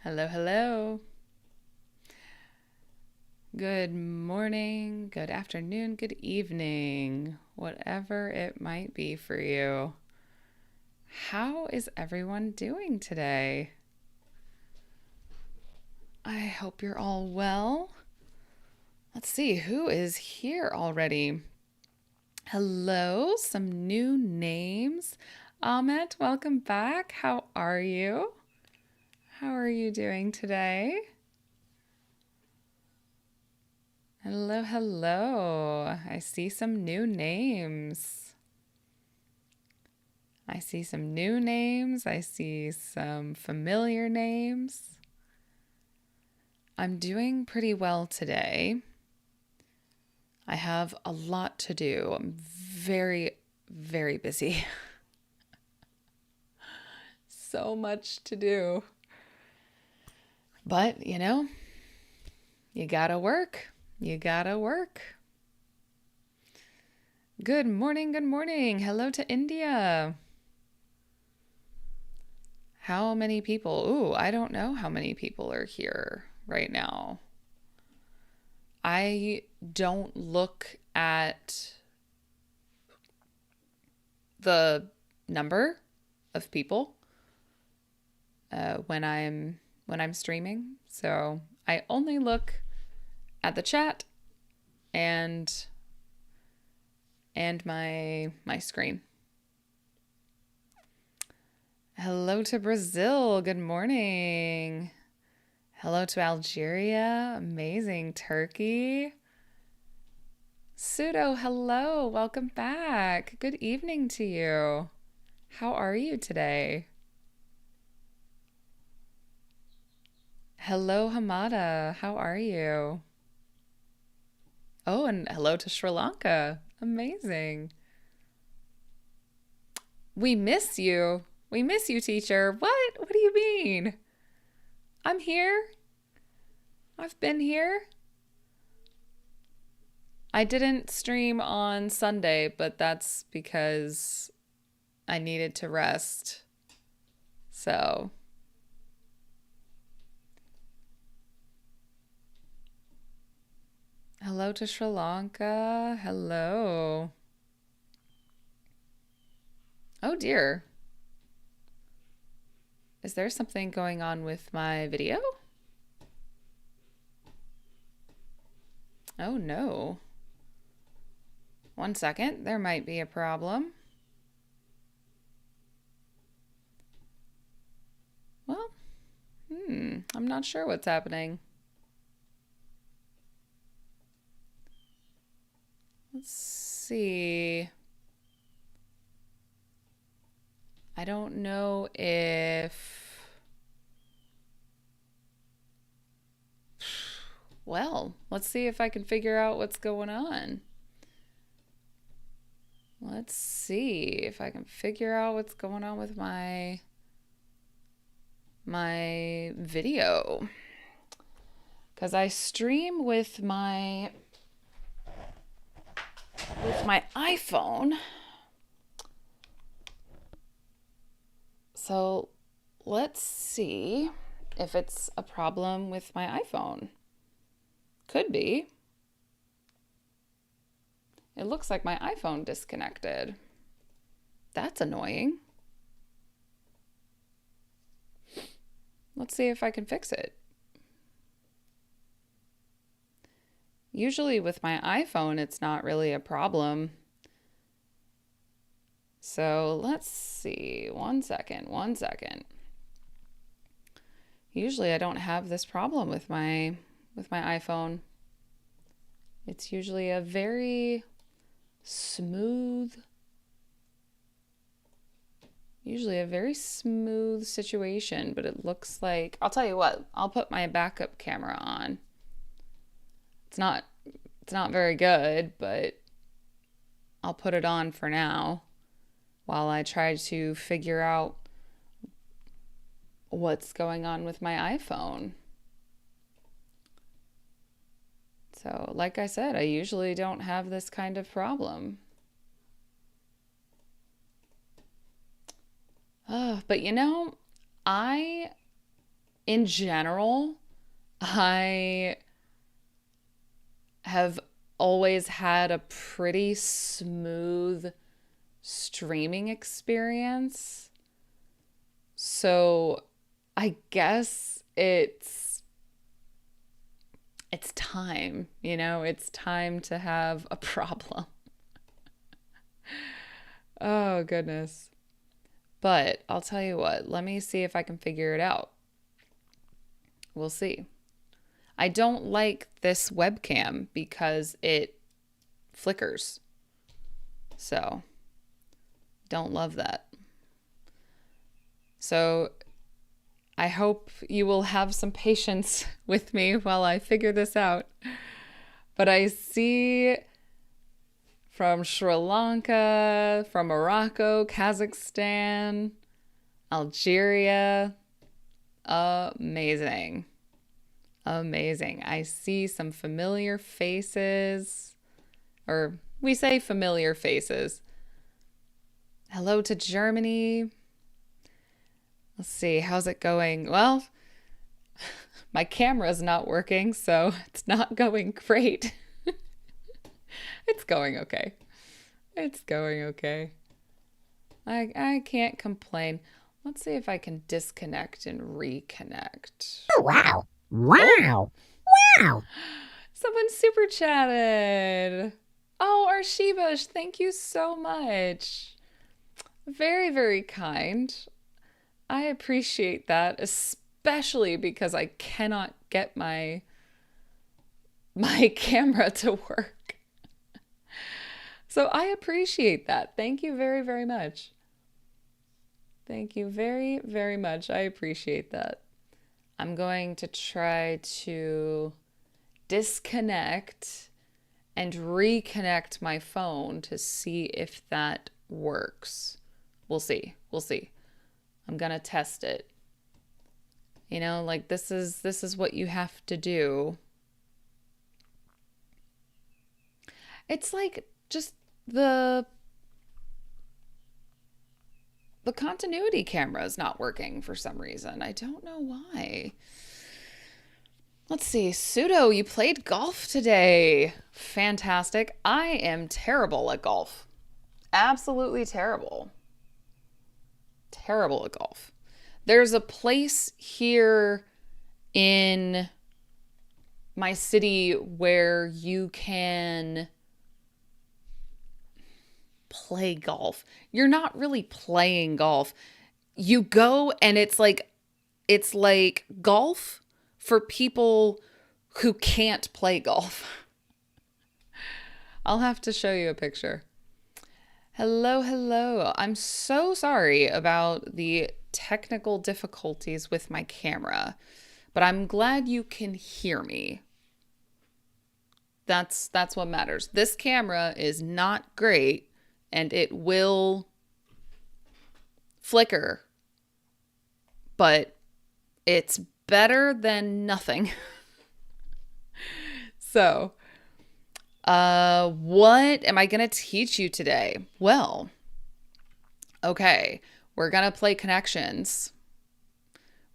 Hello, hello. Good morning, good afternoon, good evening, whatever it might be for you. How is everyone doing today? I hope you're all well. Let's see, who is here already? Hello, some new names. Ahmet, welcome back. How are you? How are you doing today? Hello, hello. I see some new names. I see some new names. I see some familiar names. I'm doing pretty well today. I have a lot to do. I'm very, very busy. So much to do. But, you gotta work. You gotta work. Good morning, good morning. Hello to India. How many people? Ooh, I don't know how many people are here right now. I don't look at the number of people when I'm streaming. So I only look at the chat and my screen. Hello to Brazil. Good morning. Hello to Algeria. Amazing. Turkey. Pseudo, hello. Welcome back. Good evening to you. How are you today? Hello, Hamada. How are you? Oh, and hello to Sri Lanka. Amazing. We miss you. We miss you, teacher. What? What do you mean? I'm here. I've been here. I didn't stream on Sunday, but that's because I needed to rest. So, hello to Sri Lanka. Hello. Oh dear. Is there something going on with my video? Oh no. One second, there might be a problem. Well, I'm not sure what's happening. Let's see. I don't know if... Well, let's see if I can figure out what's going on. Let's see if I can figure out what's going on with my video. Because I stream with my iPhone. So let's see if it's a problem with my iPhone. Could be. It looks like my iPhone disconnected. That's annoying. Let's see if I can fix it. Usually with my iPhone, it's not really a problem. So let's see. One second. Usually I don't have this problem with my iPhone. It's usually a very smooth situation, but it looks like, I'll tell you what, I'll put my backup camera on. It's not very good, but I'll put it on for now while I try to figure out what's going on with my iPhone. So, like I said, I usually don't have this kind of problem. But I in general, I have always had a pretty smooth streaming experience. So I guess it's time, it's time to have a problem. Oh, goodness. But I'll tell you what, let me see if I can figure it out. We'll see. I don't like this webcam because it flickers. So, don't love that. So, I hope you will have some patience with me while I figure this out. But I see from Sri Lanka, from Morocco, Kazakhstan, Algeria. Amazing. Amazing. I see some familiar faces, or we say familiar faces. Hello to Germany. Let's see, how's it going? Well, my camera's not working, so it's not going great. It's going okay. It's going okay. I can't complain. Let's see if I can disconnect and reconnect. Oh, wow. Wow. Wow. Someone super chatted. Oh, Arshibash, thank you so much. Very, very kind. I appreciate that, especially because I cannot get my camera to work. So I appreciate that. Thank you very, very much. Thank you very, very much. I appreciate that. I'm going to try to disconnect and reconnect my phone to see if that works. We'll see. We'll see. I'm going to test it. Like this is what you have to do. It's like just the continuity camera is not working for some reason. I don't know why. Let's see. Pseudo, you played golf today. Fantastic. I am terrible at golf. Absolutely terrible. Terrible at golf. There's a place here in my city where you can play golf. You're not really playing golf. You go and it's like golf for people who can't play golf. I'll have to show you a picture. Hello, hello. I'm so sorry about the technical difficulties with my camera, but I'm glad you can hear me. That's what matters. This camera is not great and it will flicker, but it's better than nothing. So, what am I going to teach you today? Well, okay, we're going to play connections.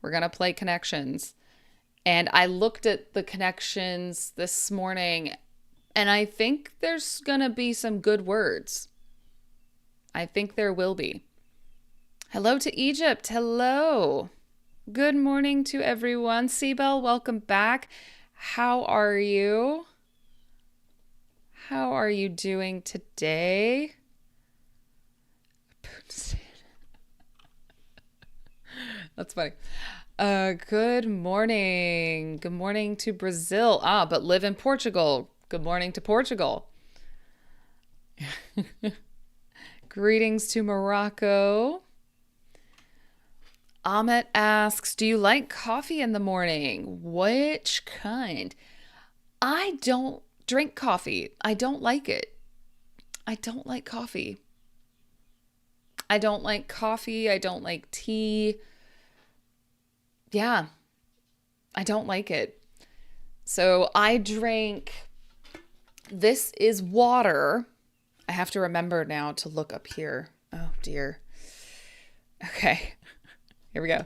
We're going to play connections. And I looked at the connections this morning, and I think there's going to be some good words. I think there will be. Hello to Egypt. Hello. Good morning to everyone. Seabell, welcome back. How are you? How are you doing today? That's funny. Good morning. Good morning to Brazil. But live in Portugal. Good morning to Portugal. Greetings to Morocco. Amit asks, do you like coffee in the morning? Which kind? I don't drink coffee. I don't like it. I don't like coffee. I don't like coffee. I don't like tea. Yeah, I don't like it. So I drink, this is water. I have to remember now to look up here. Oh dear. Okay, here we go.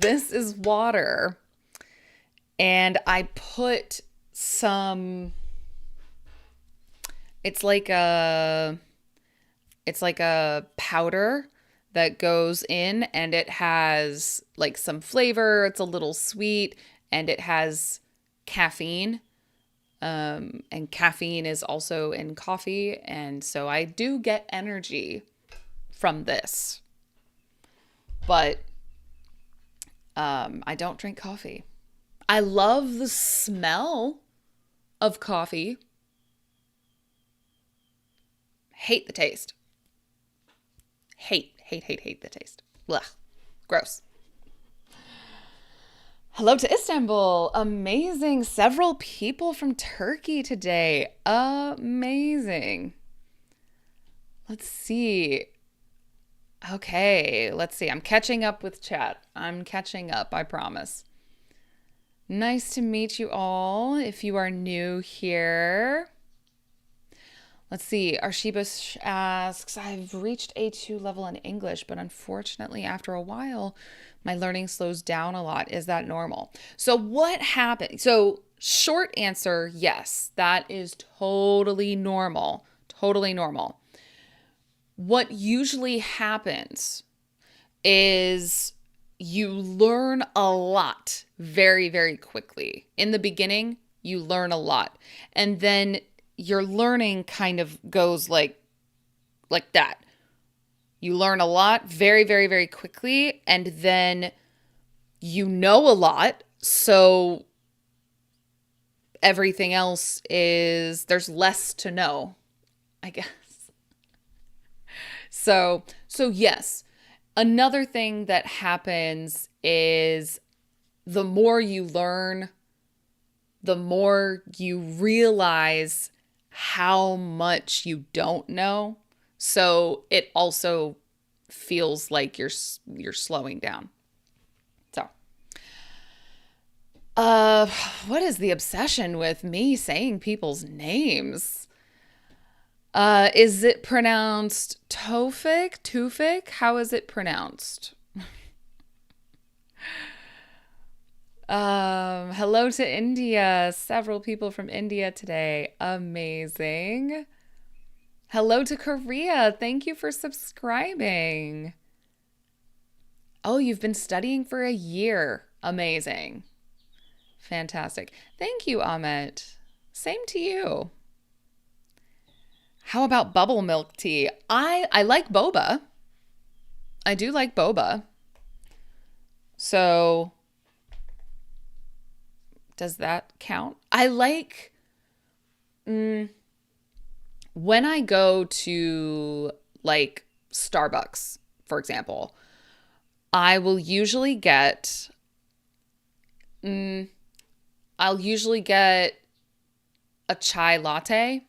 This is water. And I put some, it's like a powder that goes in, and it has like some flavor. It's a little sweet, and it has caffeine. And caffeine is also in coffee. And so I do get energy from this. But I don't drink coffee. I love the smell of coffee. Hate the taste. Hate the taste. Blah. Gross. Hello to Istanbul. Amazing. Several people from Turkey today. Amazing. Let's see. Okay, let's see. I'm catching up with chat. I'm catching up, I promise. Nice to meet you all if you are new here. Let's see. Arshiba asks, I've reached A2 level in English, but unfortunately, after a while, my learning slows down a lot. Is that normal? So what happened? So short answer, yes, that is totally normal. Totally normal. What usually happens is you learn a lot very, very quickly. In the beginning, you learn a lot. And then your learning kind of goes like that. You learn a lot very, very, very quickly, and then you know a lot. So everything else is, there's less to know, I guess. So yes, another thing that happens is the more you learn, the more you realize how much you don't know. So it also feels like you're slowing down. So, what is the obsession with me saying people's names? Is it pronounced Tufik? How is it pronounced? Hello to India. Several people from India today. Amazing. Hello to Korea. Thank you for subscribing. Oh, you've been studying for a year. Amazing. Fantastic. Thank you, Amit. Same to you. How about bubble milk tea? I like boba. I do like boba. So does that count? I like when I go to like Starbucks, for example, I will usually get I'll usually get a chai latte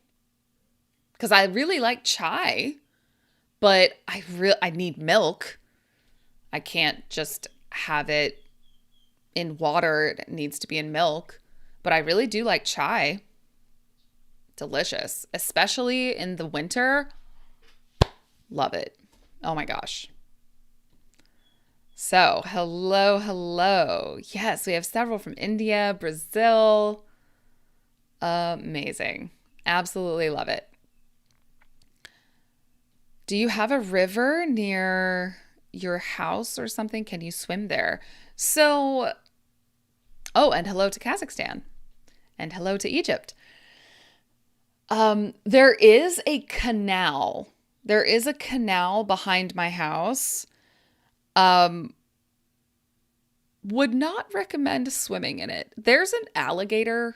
because I really like chai, but I need milk. I can't just have it in water. It needs to be in milk. But I really do like chai. Delicious, especially in the winter. Love it. Oh my gosh. So, hello. Yes, we have several from India, Brazil. Amazing. Absolutely love it. Do you have a river near your house or something? Can you swim there? So, oh, and hello to Kazakhstan. And hello to Egypt. There is a canal. There is a canal behind my house. Would not recommend swimming in it. There's an alligator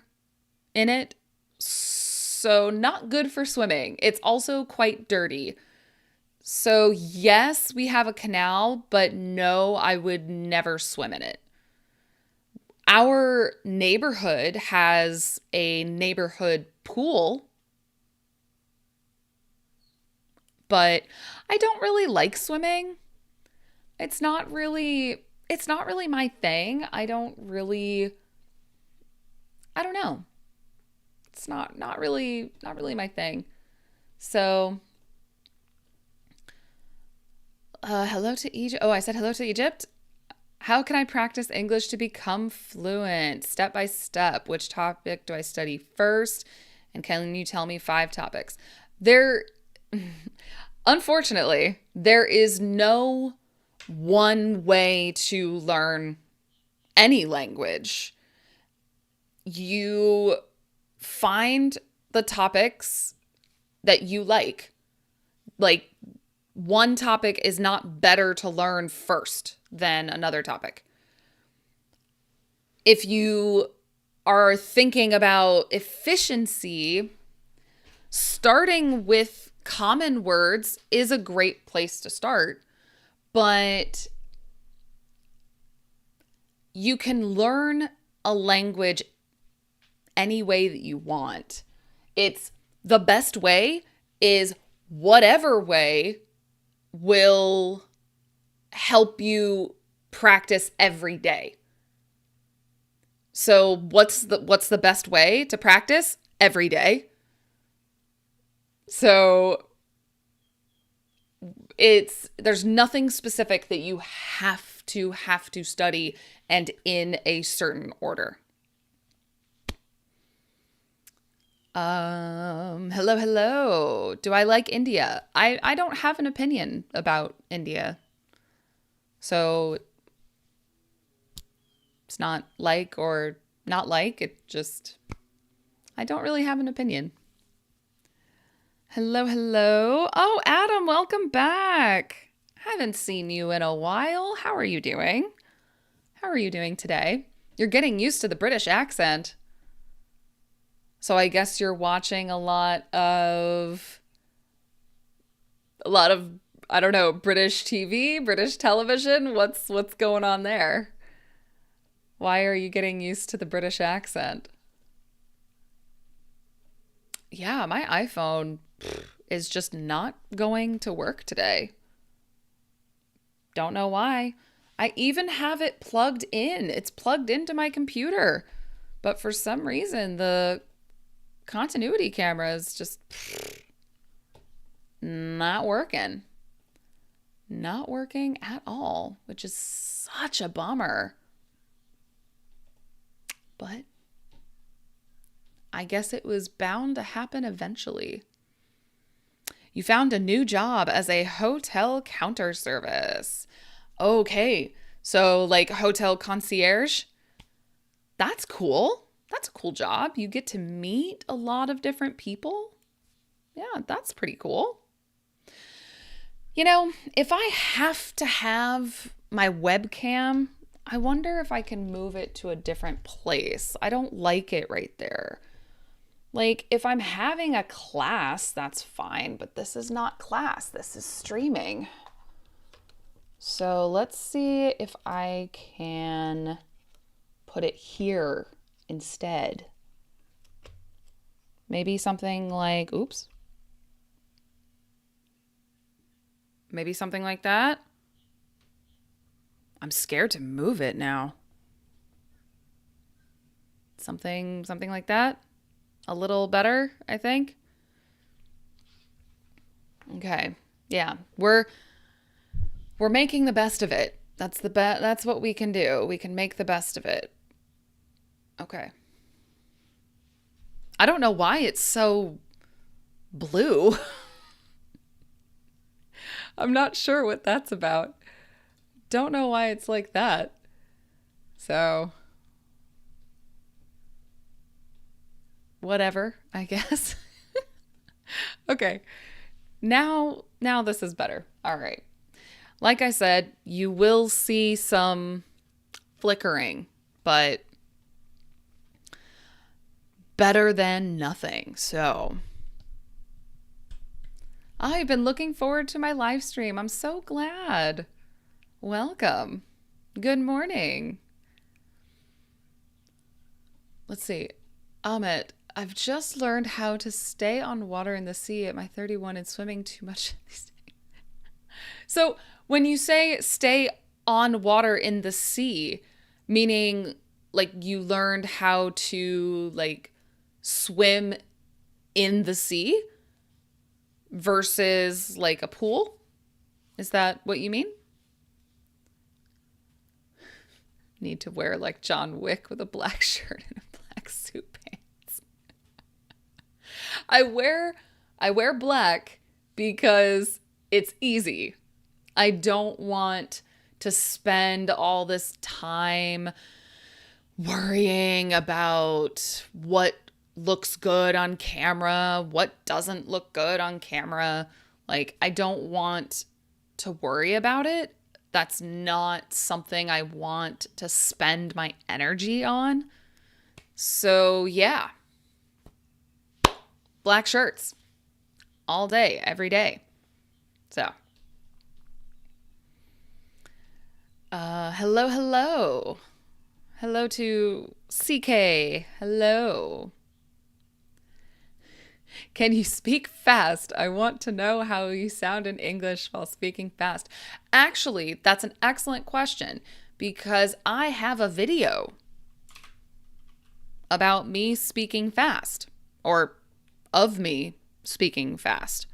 in it, so not good for swimming. It's also quite dirty. So yes, we have a canal, but no, I would never swim in it. Our neighborhood has a neighborhood pool, but I don't really like swimming. It's not really my thing. I don't know. It's not really my thing. So hello to Egypt. Oh, I said hello to Egypt. How can I practice English to become fluent? Step by step. Which topic do I study first? And can you tell me 5 topics? Unfortunately, there is no one way to learn any language. You find the topics that you like. Like, one topic is not better to learn first than another topic. If you are thinking about efficiency, starting with common words is a great place to start, but you can learn a language any way that you want. It's the best way is whatever way will help you practice every day. So what's the best way to practice? Every day. So there's nothing specific that you have to study and in a certain order. Hello. Do I like India? I don't have an opinion about India. So it's not like or not like. It just, I don't really have an opinion. Hello. Oh, Adam, welcome back. Haven't seen you in a while. How are you doing? How are you doing today? You're getting used to the British accent. So I guess you're watching a lot of, I don't know, British TV, British television. What's going on there? Why are you getting used to the British accent? Yeah, my iPhone is just not going to work today. Don't know why. I even have it plugged in. It's plugged into my computer. But for some reason, the continuity camera is just not working. Not working at all, which is such a bummer. But I guess it was bound to happen eventually. You found a new job as a hotel counter service. Okay, so like hotel concierge. That's cool. That's a cool job. You get to meet a lot of different people. Yeah, that's pretty cool. You know, if I have to have my webcam, I wonder if I can move it to a different place. I don't like it right there. Like, if I'm having a class, that's fine, but this is not class. This is streaming. So let's see if I can put it here instead. Maybe something like, oops. Maybe something like that. I'm scared to move it now. Something like that. A little better, I think. Okay. Yeah. We're making the best of it. That's what we can do. We can make the best of it. Okay. I don't know why it's so blue. I'm not sure what that's about. Don't know why it's like that. So, whatever, I guess. Okay. Now this is better. All right. Like I said, you will see some flickering, but better than nothing. So, I've been looking forward to my live stream. I'm so glad. Welcome. Good morning. Let's see. Amit, I've just learned how to stay on water in the sea at my 31 and swimming too much these days. So when you say stay on water in the sea, meaning like you learned how to like swim in the sea versus like a pool? Is that what you mean? Need to wear like John Wick with a black shirt and a black suit pants. I wear black because it's easy. I don't want to spend all this time worrying about what looks good on camera, what doesn't look good on camera. Like, I don't want to worry about it. That's not something I want to spend my energy on. So, yeah. Black shirts all day, every day. So, hello, hello. Hello to CK. Hello. Can you speak fast? I want to know how you sound in English while speaking fast. Actually, that's an excellent question because I have a video about me speaking fast, or of me speaking fast.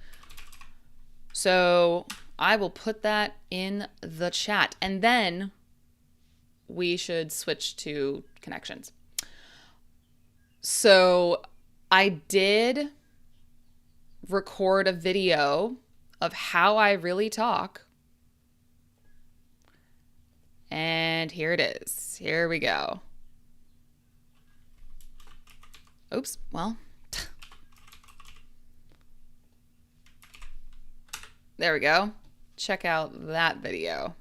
So I will put that in the chat, and then we should switch to connections. So I did record a video of how I really talk. And here it is. Here we go. Oops. Well, there we go. Check out that video.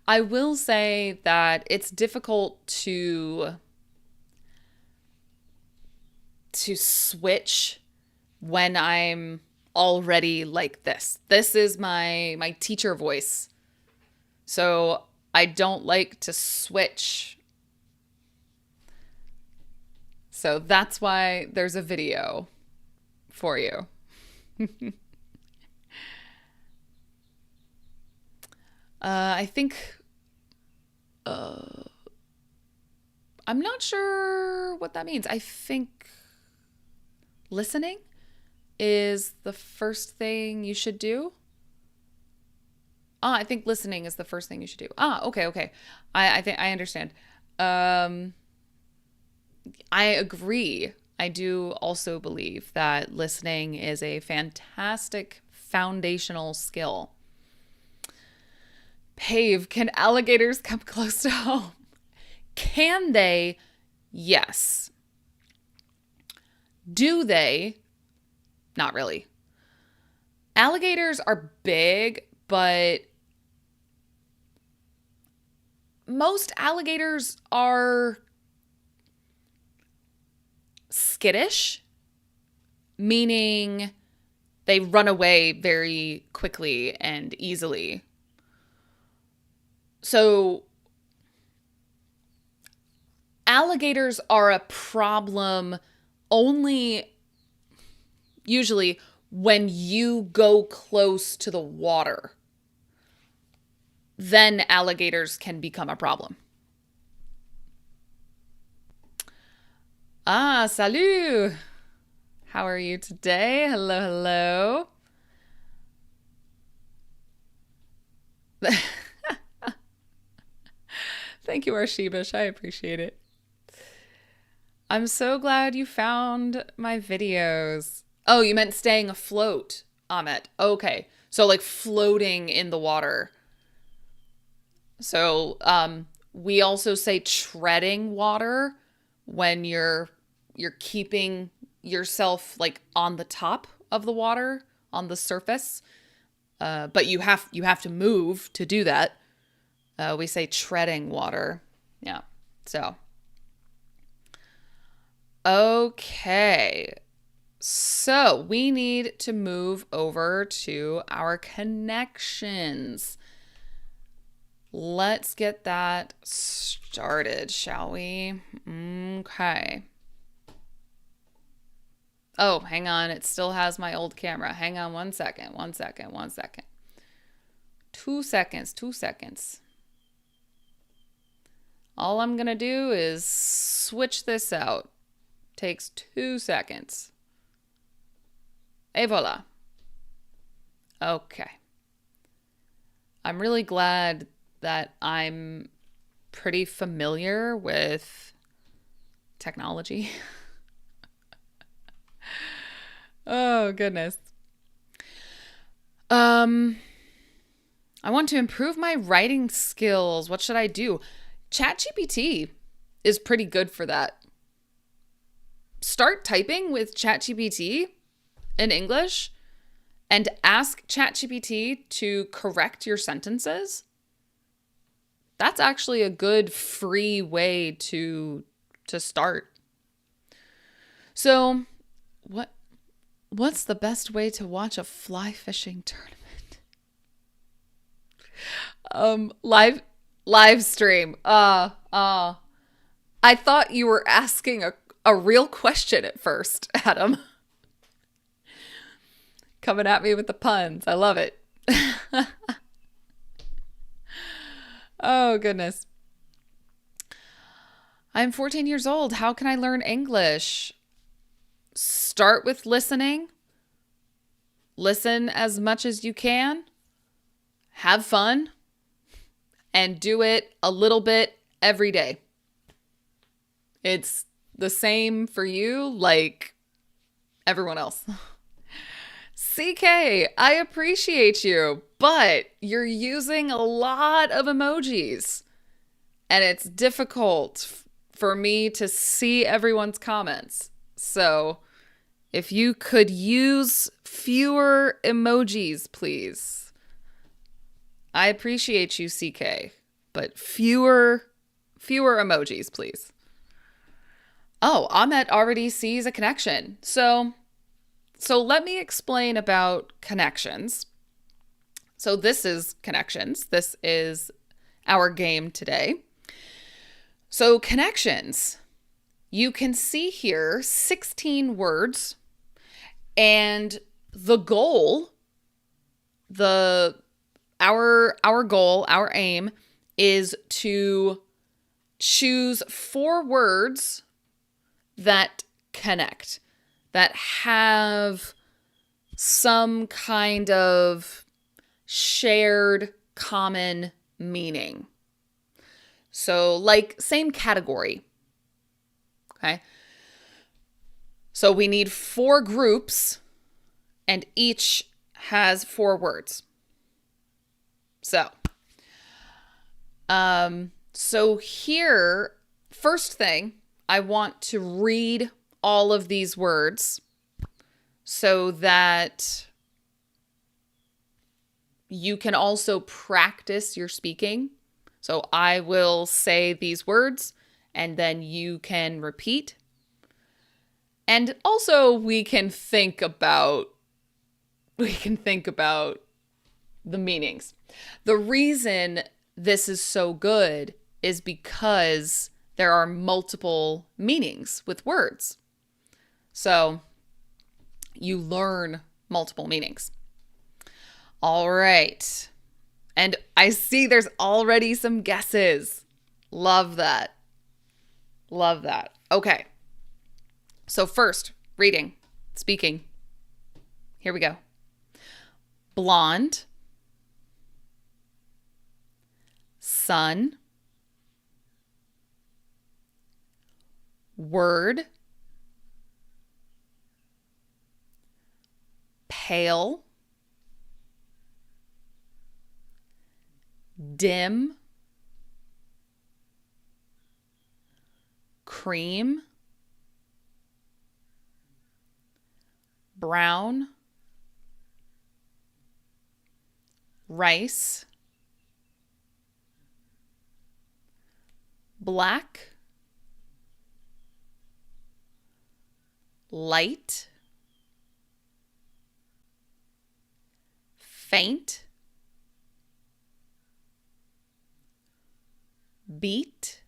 I will say that it's difficult to switch when I'm already like this. This is my teacher voice. So I don't like to switch. So that's why there's a video for you. I think I'm not sure what that means. I think listening is the first thing you should do. I think listening is the first thing you should do. Okay. I think I understand. I agree. I do also believe that listening is a fantastic foundational skill. Pave, can alligators come close to home? Can they? Yes. Do they? Not really. Alligators are big, but most alligators are skittish, meaning they run away very quickly and easily. So alligators are a problem only usually when you go close to the water. Then alligators can become a problem. Salut! How are you today? Hello. Thank you, Arshibish. I appreciate it. I'm so glad you found my videos. Oh, you meant staying afloat, Ahmet. Okay. So like floating in the water. So we also say treading water when you're keeping yourself like on the top of the water, on the surface. But you have to move to do that. We say treading water. Yeah. So. Okay. So we need to move over to our connections. Let's get that started, shall we? Okay. Oh, hang on. It still has my old camera. Hang on 1 second. 1 second. 1 second. 2 seconds. 2 seconds. All I'm going to do is switch this out. Takes 2 seconds. Et voila. Okay. I'm really glad that I'm pretty familiar with technology. Oh, goodness. I want to improve my writing skills. What should I do? ChatGPT is pretty good for that. Start typing with ChatGPT in English and ask ChatGPT to correct your sentences. That's actually a good free way to start. So, what's the best way to watch a fly fishing tournament? Live stream. I thought you were asking a real question at first, Adam. Coming at me with the puns. I love it. Oh, goodness. I'm 14 years old. How can I learn English? Start with listening. Listen as much as you can. Have fun. And do it a little bit every day. It's the same for you like everyone else. CK, I appreciate you, but you're using a lot of emojis. And it's difficult for me to see everyone's comments. So if you could use fewer emojis, please. I appreciate you, CK, but fewer emojis, please. Oh, Ahmet already sees a connection. So let me explain about connections. So this is connections. This is our game today. So connections, you can see here 16 words, and the goal, our goal, our aim is to choose 4 words that connect, that have some kind of shared common meaning. So like same category. Okay. So we need 4 groups and each has 4 words. So here, first thing, I want to read all of these words so that you can also practice your speaking. So I will say these words and then you can repeat. And also we can think about the meanings. The reason this is so good is because there are multiple meanings with words. So you learn multiple meanings. All right. And I see there's already some guesses. Love that. Love that. Okay. So first, reading, speaking. Here we go. Blonde. Sun. Word. Pale. Dim. Cream. Brown. Rice. Black. Light. Faint. Beat.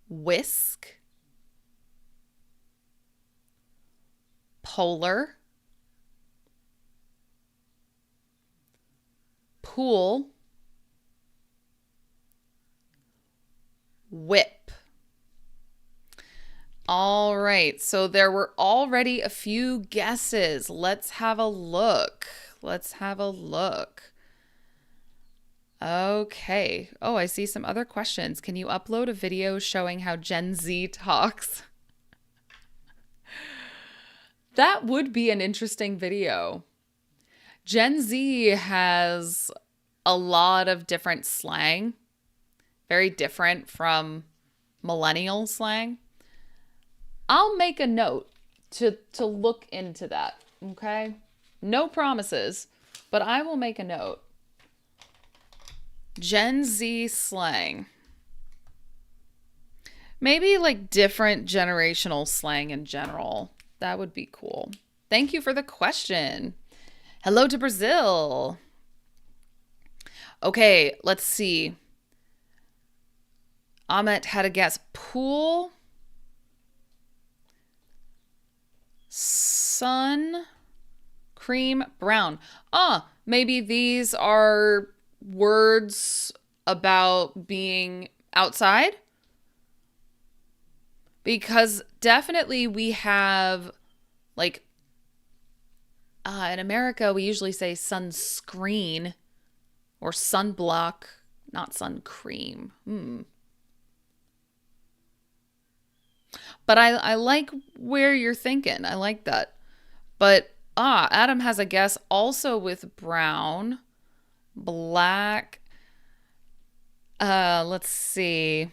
Whisk. Polar. Pool. Whip. All right, so there were already a few guesses. Let's have a look. Okay. Oh, I see some other questions. Can you upload a video showing how Gen Z talks? That would be an interesting video. Gen Z has a lot of different slang, very different from millennial slang. I'll make a note to look into that, okay? No promises, but I will make a note. Gen Z slang. Maybe like different generational slang in general. That would be cool. Thank you for the question. Hello to Brazil. Okay, let's see. Ahmet had a guess. Pool, sun, cream, brown. Maybe these are words about being outside. Because definitely we have, like, in America, we usually say sunscreen or sunblock, not sun cream. But I like where you're thinking. I like that. But Adam has a guess also with brown, black. Let's see.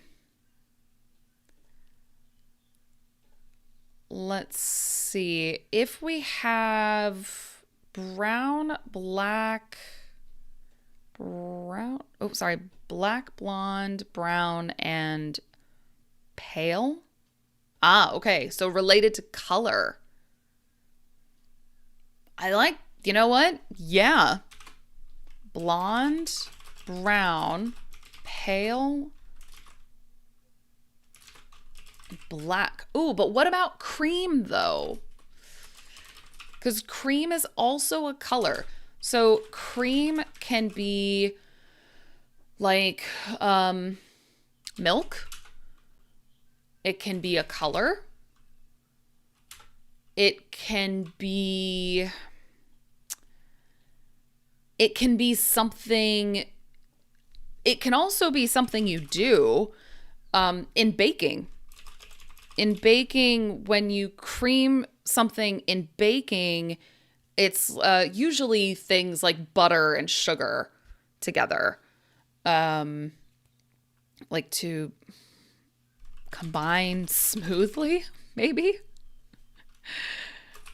Let's see. If we have brown, black, black, blonde, brown, and pale. Okay. So related to color. I like, you know what? Yeah. Blonde, brown, pale, black. Ooh, but what about cream though? Because cream is also a color. So cream can be like milk. It can be a color. It can be something. It can also be something you do in baking. In baking, when you cream something in baking, it's usually things like butter and sugar together, like to combine smoothly, maybe.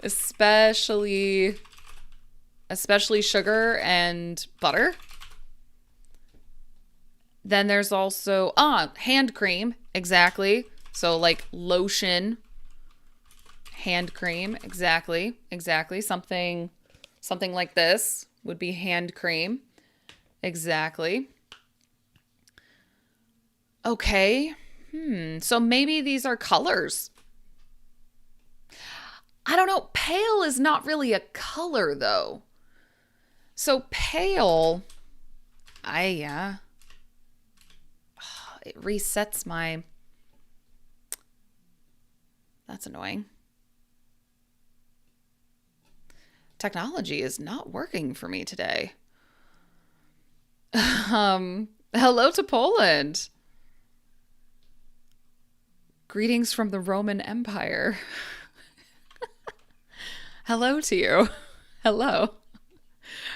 Especially sugar and butter. Then there's also hand cream, exactly. So like lotion, hand cream, exactly. Something like this would be hand cream. Exactly. Okay. So maybe these are colors. I don't know. Pale is not really a color though. So pale, it resets my... That's annoying. Technology is not working for me today. Hello to Poland. Greetings from the Roman Empire. Hello to you. Hello.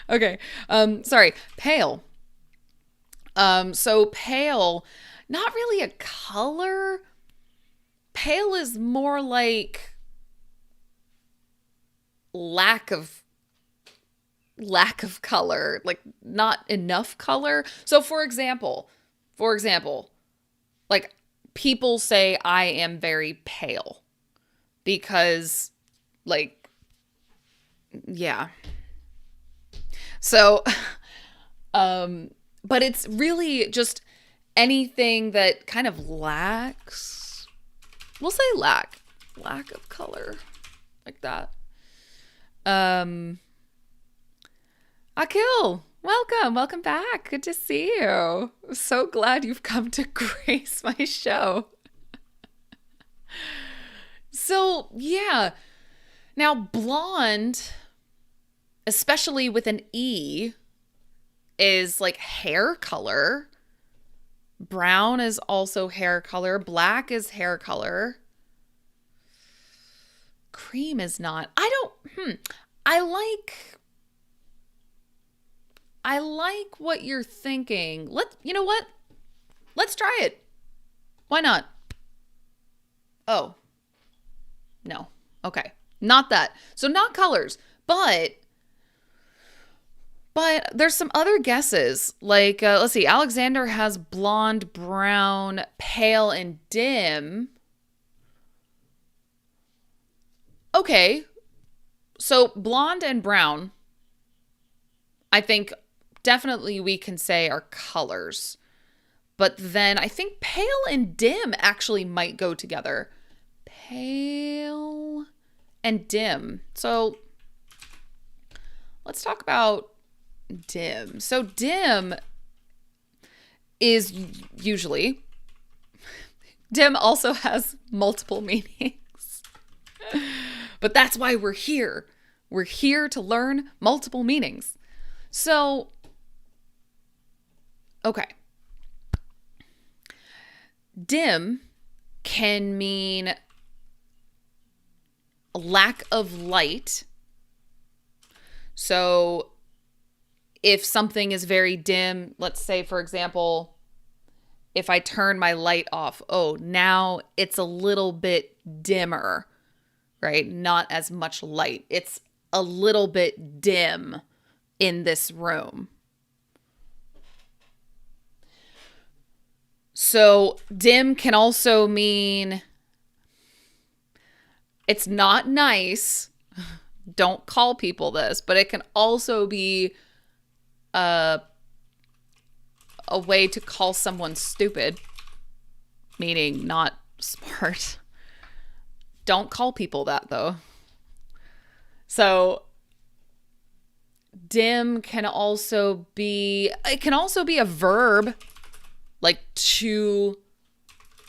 Okay. Sorry. Pale. So pale, not really a color. Pale is more like lack of color, like not enough color. So for example, like people say I am very pale because like, yeah. So, but it's really just anything that kind of lacks, we'll say lack of color, like that. Akil, welcome back. Good to see you. So glad you've come to grace my show. So, yeah. Now, blonde, especially with an E, is like hair color. Brown is also hair color. Black is hair color. Cream is not. I like what you're thinking. You know what? Let's try it. Why not? Oh. No. Okay. Not that. So not colors, but there's some other guesses. Like, let's see. Alexander has blonde, brown, pale, and dim. Okay. So blonde and brown, I think definitely we can say are colors. But then I think pale and dim actually might go together. Pale and dim. So let's talk about dim. So dim is usually, dim also has multiple meanings. But that's why we're here. We're here to learn multiple meanings. So, okay. Dim can mean lack of light. So if something is very dim, let's say, for example, if I turn my light off, oh, now it's a little bit dimmer, right? Not as much light. It's a little bit dim in this room. So dim can also mean it's not nice. Don't call people this, but it can also be a way to call someone stupid, meaning not smart. Don't call people that though. So dim can also be a verb, like to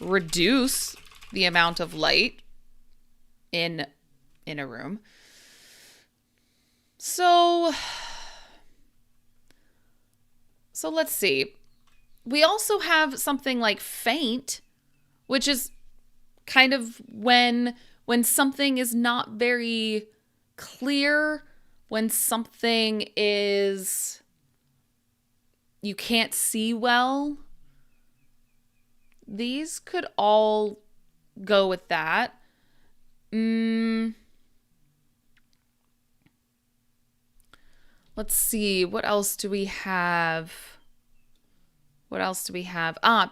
reduce the amount of light in a room. So let's see. We also have something like faint, which is kind of when something is not very clear, when something is, you can't see well. These could all go with that. Let's see. What else do we have?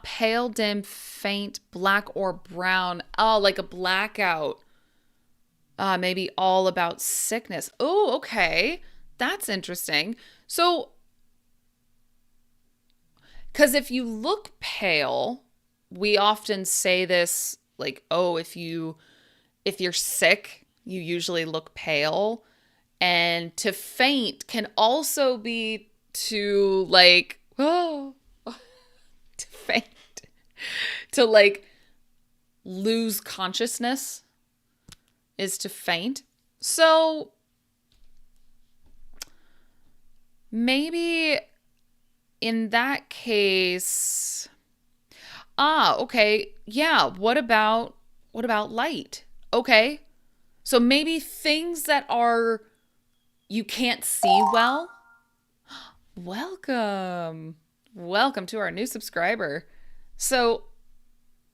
Pale, dim, faint, black or brown. Oh, like a blackout. Maybe all about sickness. Oh, okay. That's interesting. So, because if you look pale, we often say this like, oh, if you're sick, you usually look pale. And to faint can also be to like, oh, to faint, to like lose consciousness is to faint. So maybe in that case, okay. Yeah. What about light? Okay. So maybe things that you can't see well. Welcome to our new subscriber. So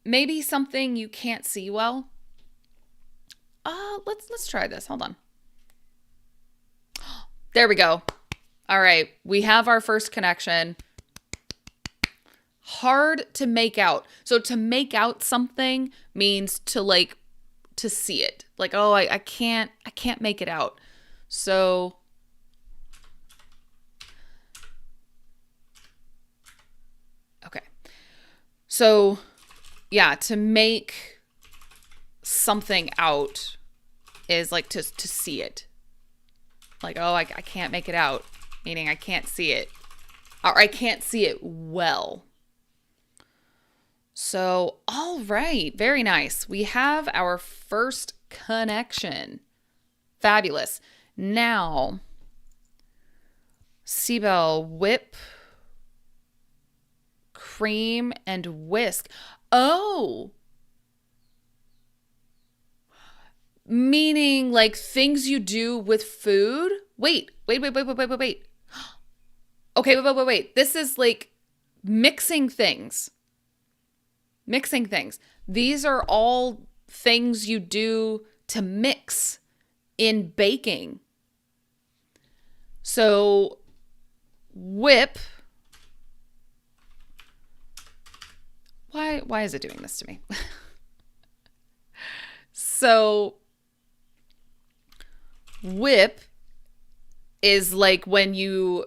maybe something you can't see well. Let's try this. Hold on. There we go. All right, we have our first connection. Hard to make out. So to make out something means to see it. Like, oh, I can't make it out. So okay. So yeah, to make something out is like to see it. Like, oh, I can't make it out, meaning I can't see it. Or I can't see it well. So, all right, very nice. We have our first connection. Fabulous. Now, Seabell, whip, cream, and whisk. Oh, meaning like things you do with food? Wait. Okay, wait. This is like mixing things. Mixing things. These are all things you do to mix in baking. So, whip. Why is it doing this to me? So, whip is like when you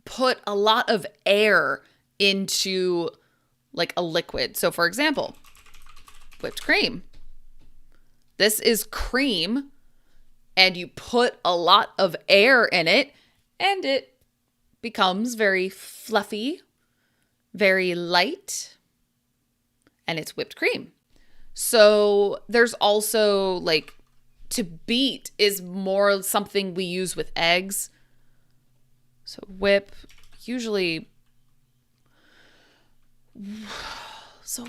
put a lot of air into like a liquid. So for example, whipped cream. This is cream and you put a lot of air in it and it becomes very fluffy, very light, and it's whipped cream. So there's also like to beat is more something we use with eggs. So whip, usually, so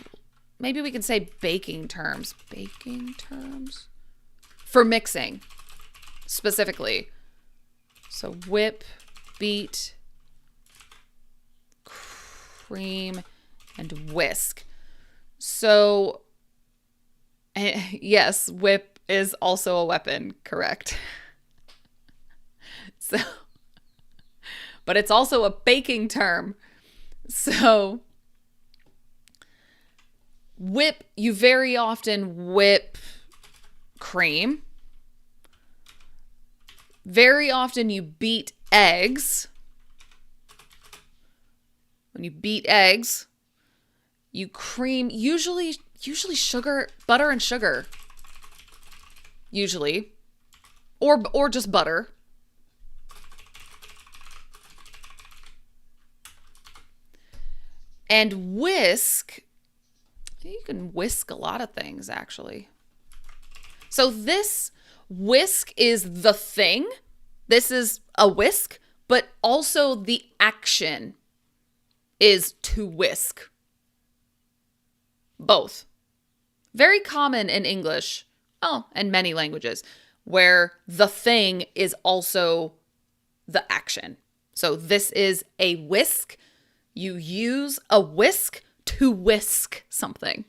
maybe we can say baking terms. Baking terms? For mixing, specifically. So whip, beat, cream, and whisk. So, yes, whip is also a weapon, correct? So, but it's also a baking term. So, whip, you very often whip cream. Very often you beat eggs. When you beat eggs, you cream, usually sugar, butter and sugar. Usually. Or just butter. And whisk, you can whisk a lot of things actually. So this whisk is the thing. This is a whisk, but also the action is to whisk. Both. Very common in English, and many languages, where the thing is also the action. So this is a whisk. You use a whisk to whisk something.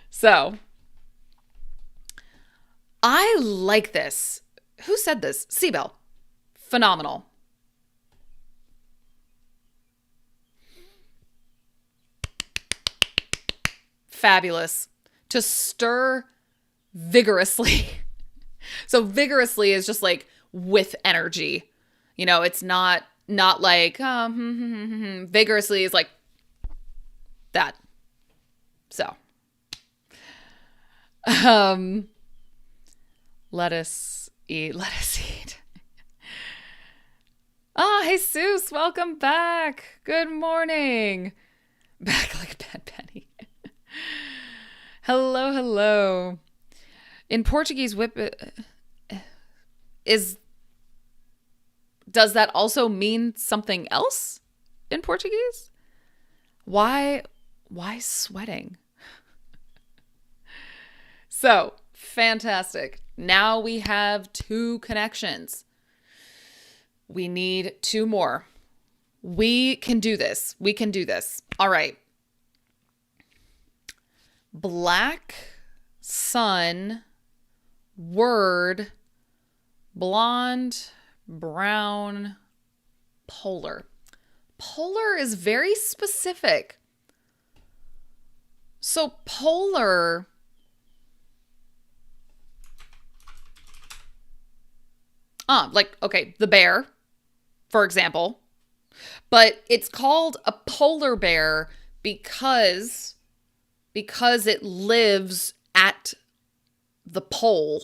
So, I like this. Who said this? Seabell. Phenomenal. Fabulous. To stir vigorously. So vigorously is just like with energy. You know, it's not like vigorously is like that. So lettuce eat. Oh, Jesus, welcome back. Good morning. Back like a bad penny. Hello. In Portuguese, whip does that also mean something else in Portuguese? Why sweating? So, fantastic. Now we have 2 connections. We need 2 more. We can do this. All right. Black, sun, word, blonde, brown, polar. Polar is very specific. So polar, the bear, for example. But it's called a polar bear because it lives at the pole.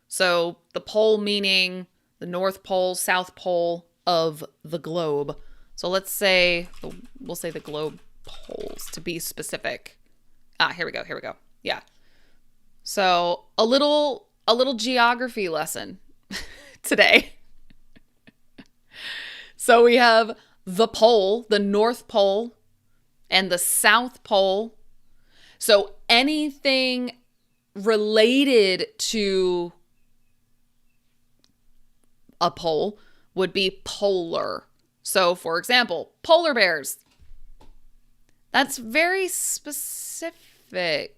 So the pole meaning the North Pole, South Pole of the globe. So we'll say the globe poles to be specific. Here we go. Yeah. So a little geography lesson today. So we have the pole, the North Pole, and the South Pole. So anything related to a pole would be polar. So, for example, polar bears. That's very specific.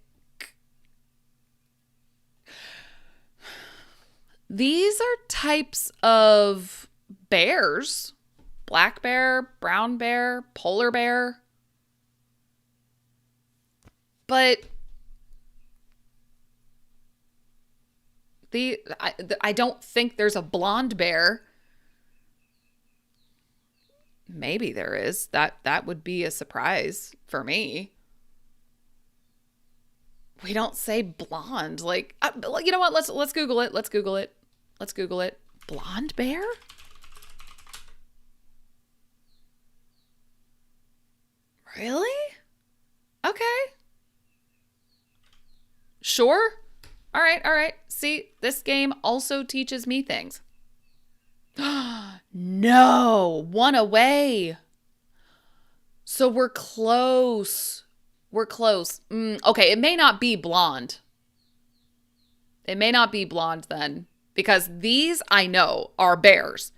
These are types of bears. Black bear, brown bear, polar bear. But I don't think there's a blonde bear. Maybe there is. That would be a surprise for me. We don't say blonde. Like, you know what? Let's Google it. Let's Google it. Let's Google it. Blonde bear? Really? Okay. Sure. All right, all right. See, this game also teaches me things. No, one away. So we're close. We're close. Okay, it may not be blonde. It may not be blonde then, because these I know are bears.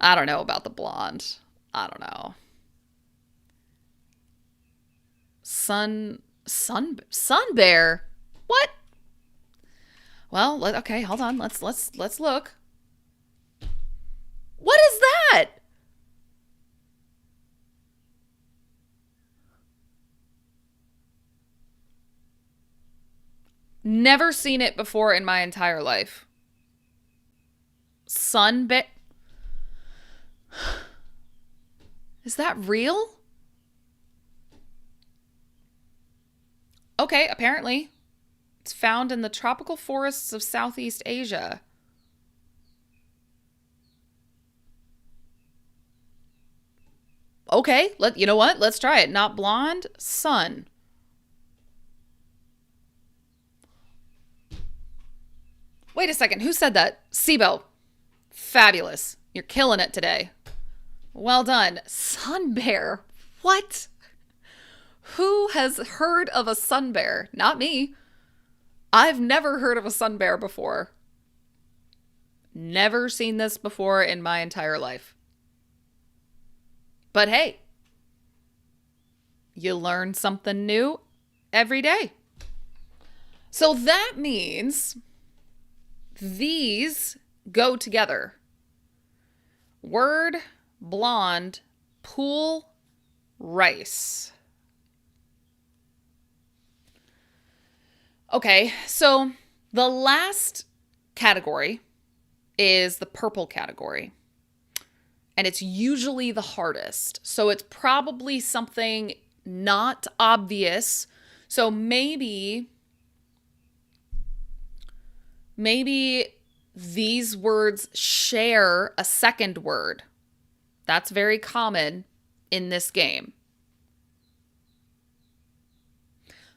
I don't know about the blonde. I don't know. Sun bear. What? Well, okay, hold on. Let's look. What is that? Never seen it before in my entire life. Sun bear. Is that real? Okay, apparently. It's found in the tropical forests of Southeast Asia. Okay, you know what? Let's try it. Not blonde, sun. Wait a second. Who said that? Sibo. Fabulous. You're killing it today. Well done. Sun bear. What? Who has heard of a sun bear? Not me. I've never heard of a sun bear before. Never seen this before in my entire life. But hey, you learn something new every day. So that means these go together. Word, blonde, pool, rice. Okay, so the last category is the purple category. And it's usually the hardest. So it's probably something not obvious. So maybe these words share a second word. That's very common in this game.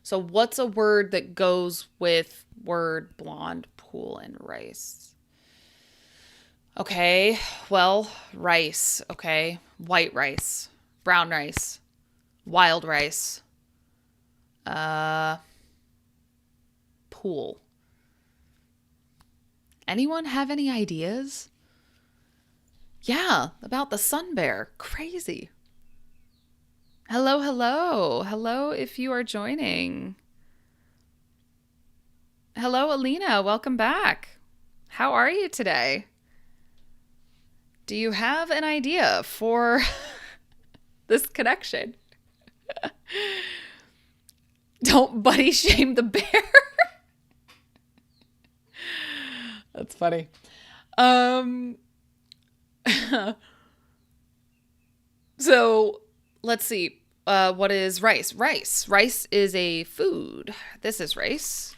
So what's a word that goes with word, blonde, pool, and rice? Okay, well, rice, okay. White rice, brown rice, wild rice, pool. Anyone have any ideas? Yeah, about the sun bear. Crazy. Hello, hello. Hello if you are joining. Hello, Alina. Welcome back. How are you today? Do you have an idea for this connection? Don't buddy shame the bear. That's funny. So let's see. What is rice? Rice is a food. This is rice.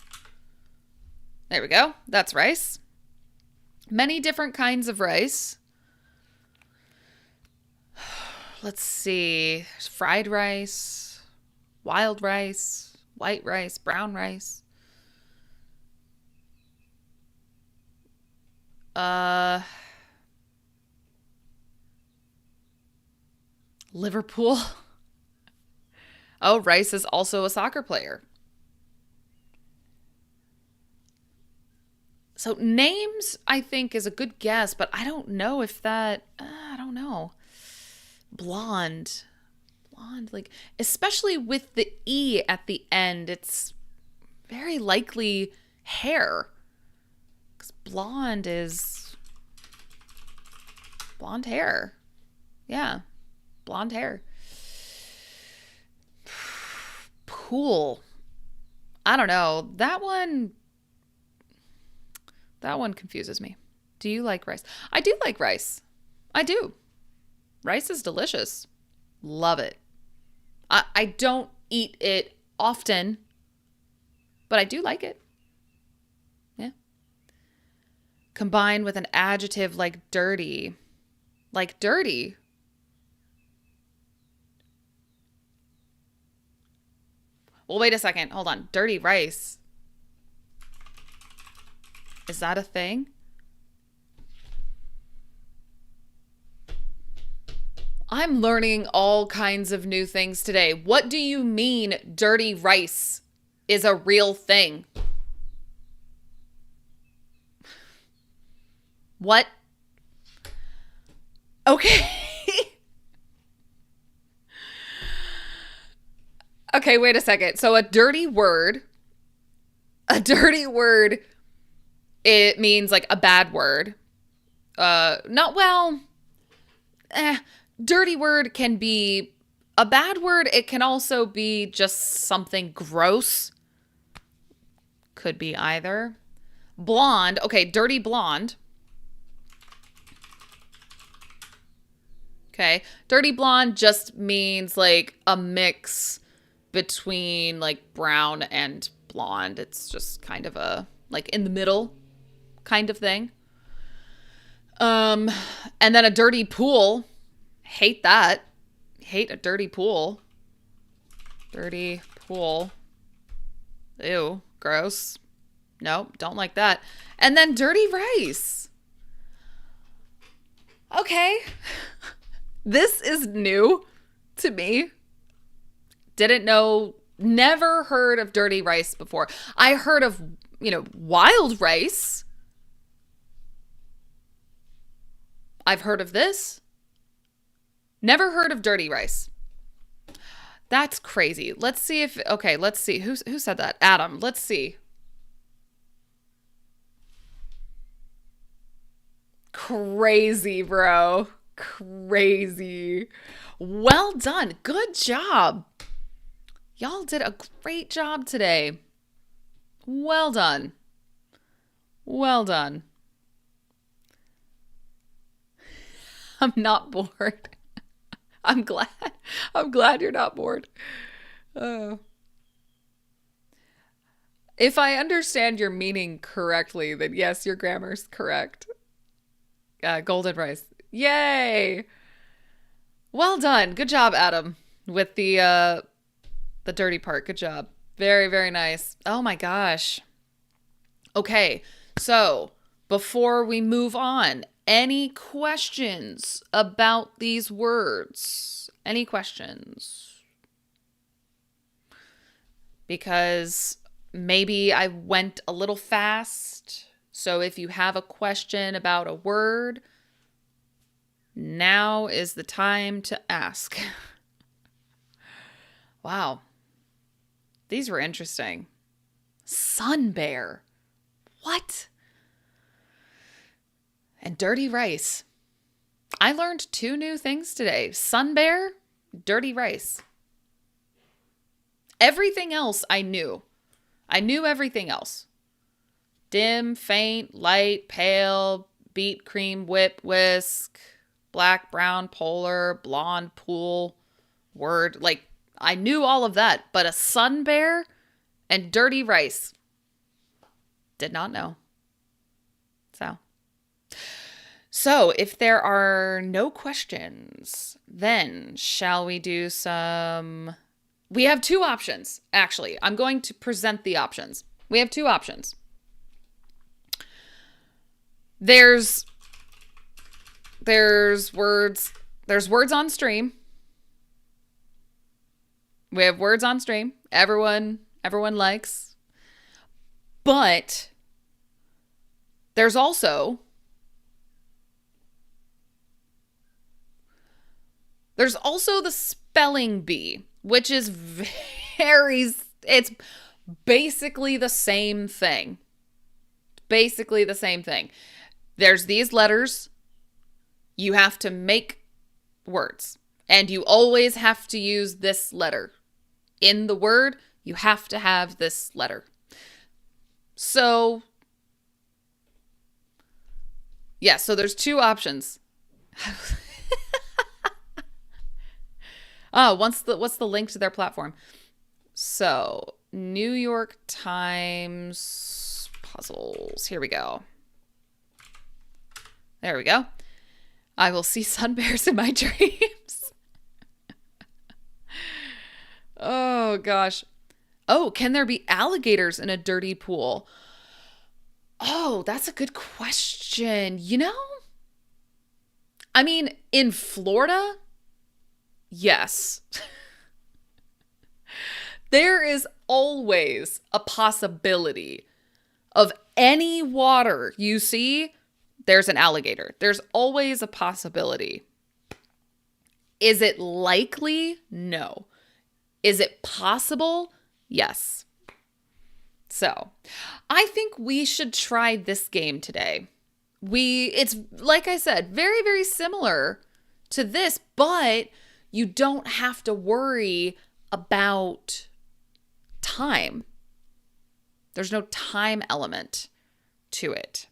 There we go. That's rice. Many different kinds of rice. Let's see. Fried rice, wild rice, white rice, brown rice. Uh, Liverpool. Oh, Rice is also a soccer player. So names, I think, is a good guess, but I don't know if that. I don't know. Blonde, blonde, like especially with the e at the end, it's very likely hair. Because blonde is blonde hair. Yeah, blonde hair. Pool. I don't know. That one confuses me. Do you like rice? I do like rice. I do. Rice is delicious. Love it. I don't eat it often, but I do like it. Yeah. Combined with an adjective like dirty. Like dirty. Well, wait a second. Hold on. Dirty rice. Is that a thing? I'm learning all kinds of new things today. What do you mean dirty rice is a real thing? What? Okay. Okay, wait a second. So a dirty word, it means like a bad word. Not well. Dirty word can be a bad word. It can also be just something gross. Could be either. Blonde. Okay, dirty blonde. Okay. Dirty blonde just means like a mix between like brown and blonde. It's just kind of a like in the middle kind of thing. And then a dirty pool. Hate that. Hate a dirty pool. Dirty pool. Ew, gross. Nope, don't like that. And then dirty rice. Okay. This is new to me. Didn't know, never heard of dirty rice before. I heard of, wild rice. I've heard of this. Never heard of dirty rice. That's crazy. Let's see if, okay, let's see. Who said that? Adam. Let's see. Crazy, bro. Crazy. Well done. Good job. Y'all did a great job today. Well done. Well done. I'm not bored. I'm glad you're not bored. If I understand your meaning correctly, then yes, your grammar's correct. Golden rice. Yay! Well done. Good job, Adam, with the dirty part. Good job. Very, very nice. Oh my gosh. Okay, so before we move on, any questions about these words? Any questions? Because maybe I went a little fast. So if you have a question about a word, now is the time to ask. Wow. These were interesting. Sun bear. What? And dirty rice. I learned 2 new things today. Sun bear, dirty rice. Everything else I knew. I knew everything else. Dim, faint, light, pale, beet, cream, whip, whisk, black, brown, polar, blonde, pool, word. Like, I knew all of that. But a sun bear and dirty rice. Did not know. So if there are no questions, then shall we do some... We have 2 options, actually. I'm going to present the options. We have 2 options. There's words on stream. We have words on stream. Everyone likes. But there's also the spelling bee, which is it's basically the same thing. There's these letters. You have to make words, and you always have to use this letter. In the word, you have to have this letter. So, yeah, so there's two options. What's the link to their platform? So, New York Times puzzles. Here we go. There we go. I will see sun bears in my dreams. Oh, gosh. Oh, can there be alligators in a dirty pool? Oh, that's a good question. I mean, in Florida, yes. There is always a possibility of any water you see, there's an alligator. There's always a possibility. Is it likely? No. Is it possible? Yes. So, I think we should try this game today. It's, like I said, very, very similar to this, but you don't have to worry about time. There's no time element to it.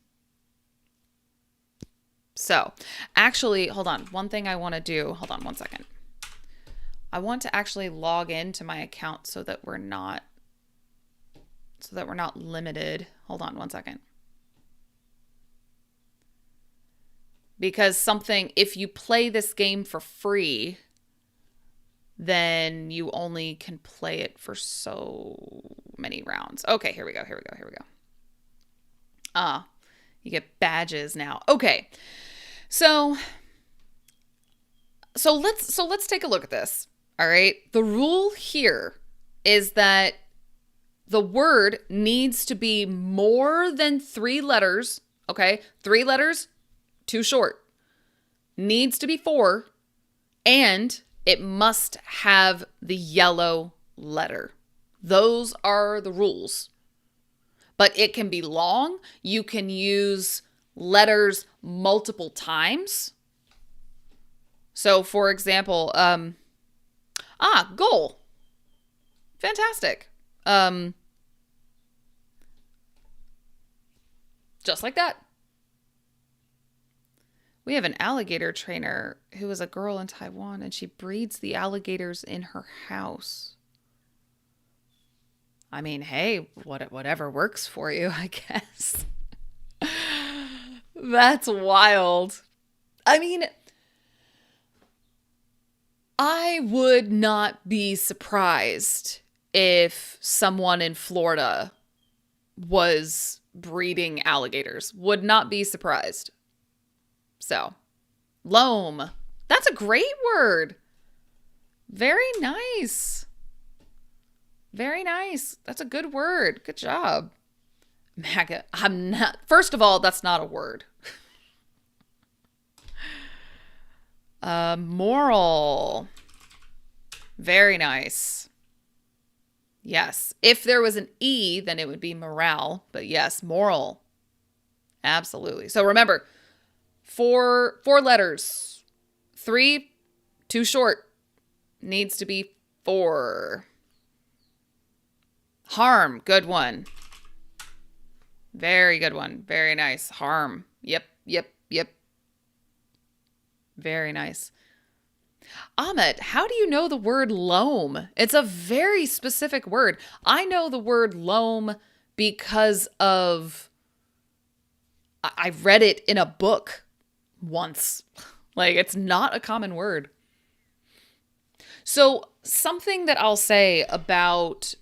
So, actually, hold on. One thing I want to do, hold on one second. I want to actually log into my account so that we're not limited. Hold on one second. Because if you play this game for free, then you only can play it for so many rounds. Okay, here we go. You get badges now. Okay. So let's take a look at this. All right. The rule here is that the word needs to be more than 3 letters. Okay. 3 letters, too short. Needs to be 4. And it must have the yellow letter. Those are the rules. But it can be long. You can use letters multiple times. So, for example, goal. Fantastic. Just like that. We have an alligator trainer who is a girl in Taiwan, and she breeds the alligators in her house. I mean, hey, whatever works for you, I guess. That's wild. I mean, I would not be surprised if someone in Florida was breeding alligators. Would not be surprised. So, loam. That's a great word. Very nice. Very nice. That's a good word. Good job. MAGA. First of all, that's not a word. Moral. Very nice. Yes. If there was an E, then it would be morale. But yes, moral. Absolutely. So remember, 4 letters. 3, too short. Needs to be 4. Harm. Good one. Very good one. Very nice. Harm. Yep. Very nice. Ahmed, how do you know the word loam? It's a very specific word. I know the word loam because of... I read it in a book once. Like, it's not a common word. So, something that I'll say about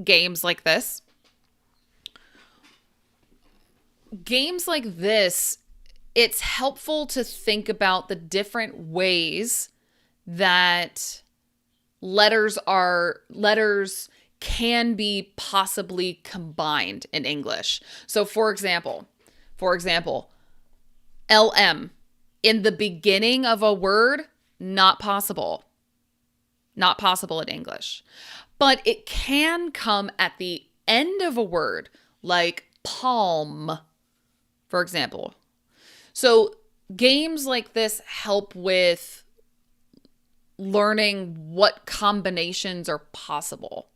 games like this. Games like this, it's helpful to think about the different ways that letters can be possibly combined in English. So for example, LM in the beginning of a word, not possible. Not possible in English. But it can come at the end of a word, like palm, for example. So games like this help with learning what combinations are possible.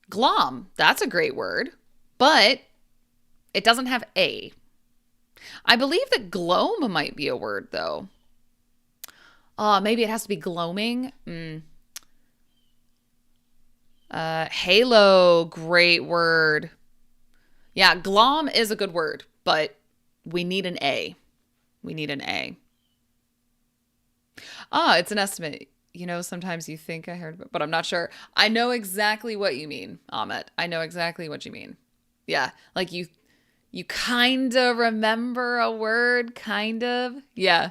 Glom, that's a great word, but it doesn't have A. I believe that gloam might be a word, though. Maybe it has to be gloaming. Halo, great word. Yeah, glom is a good word, but we need an A. We need an A. It's an estimate. You know, sometimes you think I heard, but I'm not sure. I know exactly what you mean, Amit. I know exactly what you mean. Yeah, like you kind of remember a word, kind of. Yeah.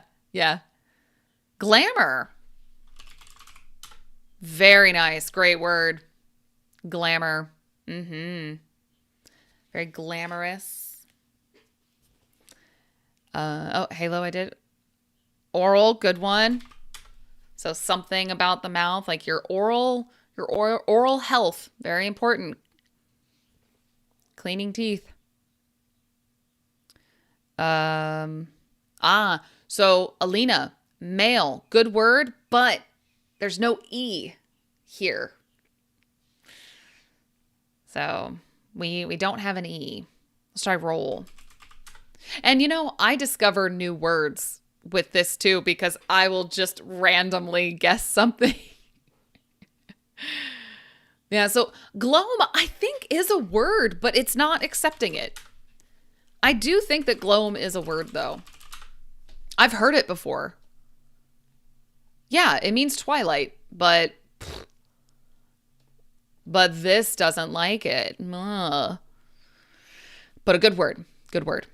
Glamour. Very nice. Great word. Glamour. Very glamorous. Halo I did. Oral, good one. So something about the mouth, like your oral health, very important. Cleaning teeth. So Alina, male, good word, but there's no E here. So we don't have an E. Let's try roll. And you know, I discover new words with this too, because I will just randomly guess something. Yeah, so gloam, I think, is a word, but it's not accepting it. I do think that gloam is a word, though. I've heard it before. Yeah, it means twilight, but this doesn't like it. But a good word. Good word.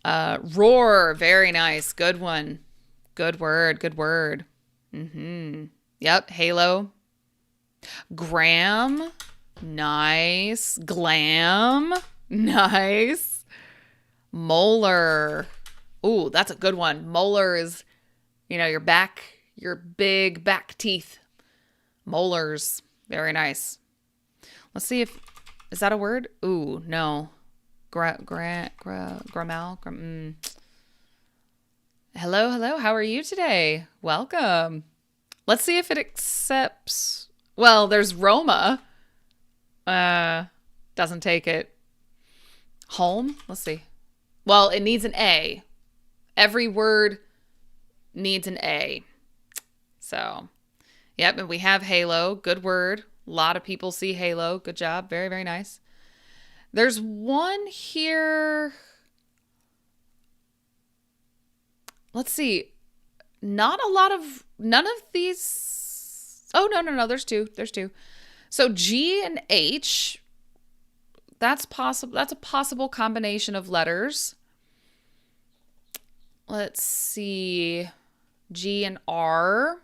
Roar, very nice. Good one. Good word. Good word. Yep. Halo. Gram. Nice. Glam. Nice. Molar. Ooh, that's a good one. Molar is, your big back teeth. Molars. Very nice. Let's see is that a word? Ooh, no. Gramal. Hello. How are you today? Welcome. Let's see if it accepts. Well, there's Roma. Doesn't take it. Home. Let's see. Well, it needs an A. Every word needs an A. So, yep. And we have halo. Good word. A lot of people see halo. Good job. Very, very nice. There's one here. Let's see. None of these. Oh, no. There's two. So G and H, that's possible. That's a possible combination of letters. Let's see. G and R.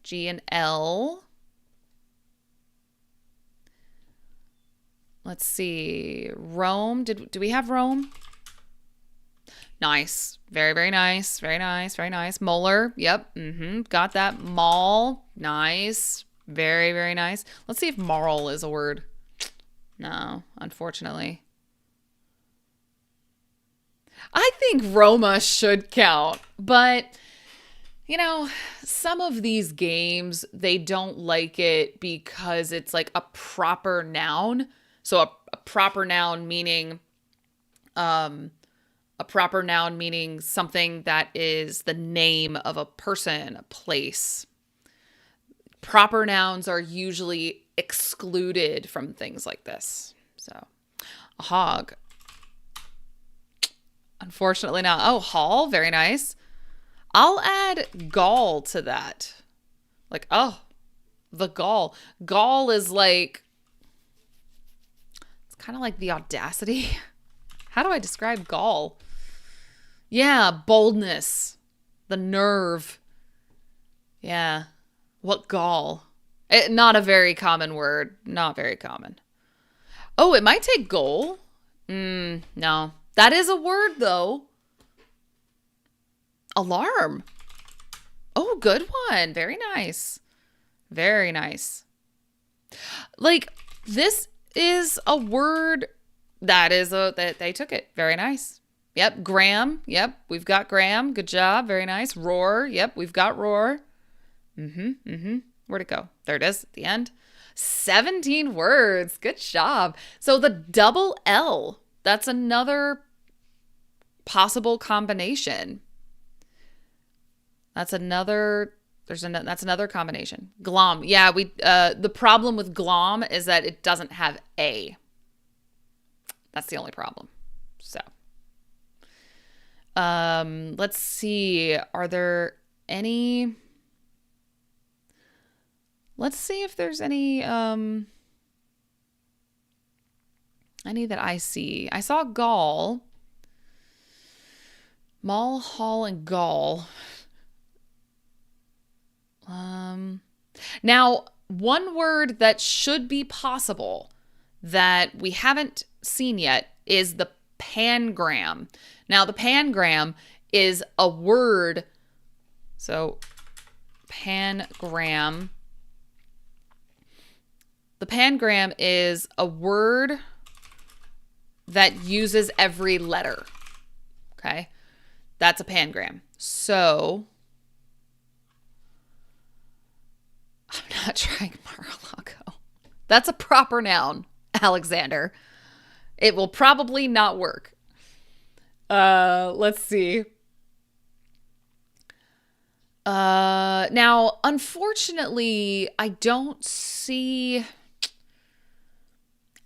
G and L. Let's see. Rome. Do we have Rome? Nice. Very, very nice. Very nice. Very nice. Molar. Yep. Got that. Mall. Nice. Very, very nice. Let's see if moral is a word. No, unfortunately. I think Roma should count, but some of these games, they don't like it because it's like a proper noun. So a proper noun meaning something that is the name of a person, a place. Proper nouns are usually excluded from things like this. So, a hog. Unfortunately not. Oh, hall, very nice. I'll add gall to that. Like, the gall. Gall is like, it's kind of like the audacity. How do I describe gall? Yeah, boldness. The nerve. Yeah. What gall? Not a very common word. Not very common. Oh, it might take goal. No. That is a word, though. Alarm. Oh, good one. Very nice. Very nice. Like, this is a word that they took it. Very nice. Yep. Gram. Yep. We've got gram. Good job. Very nice. Roar. Yep. We've got roar. Where'd it go? There it is at the end. 17 words. Good job. So the double L, that's another possible combination. That's another combination. Glom. Yeah, the problem with glom is that it doesn't have a. That's the only problem. So, let's see. Are there any? Let's see if there's any that I see. I saw gall. Mall, hall, and gall. Now, one word that should be possible that we haven't seen yet is the pangram. Now, the pangram is a word. So, pangram. The pangram is a word that uses every letter. Okay? That's a pangram. So, I'm not trying Mar-a-Lago. That's a proper noun, Alexander. It will probably not work. Let's see. Now, unfortunately, I don't see...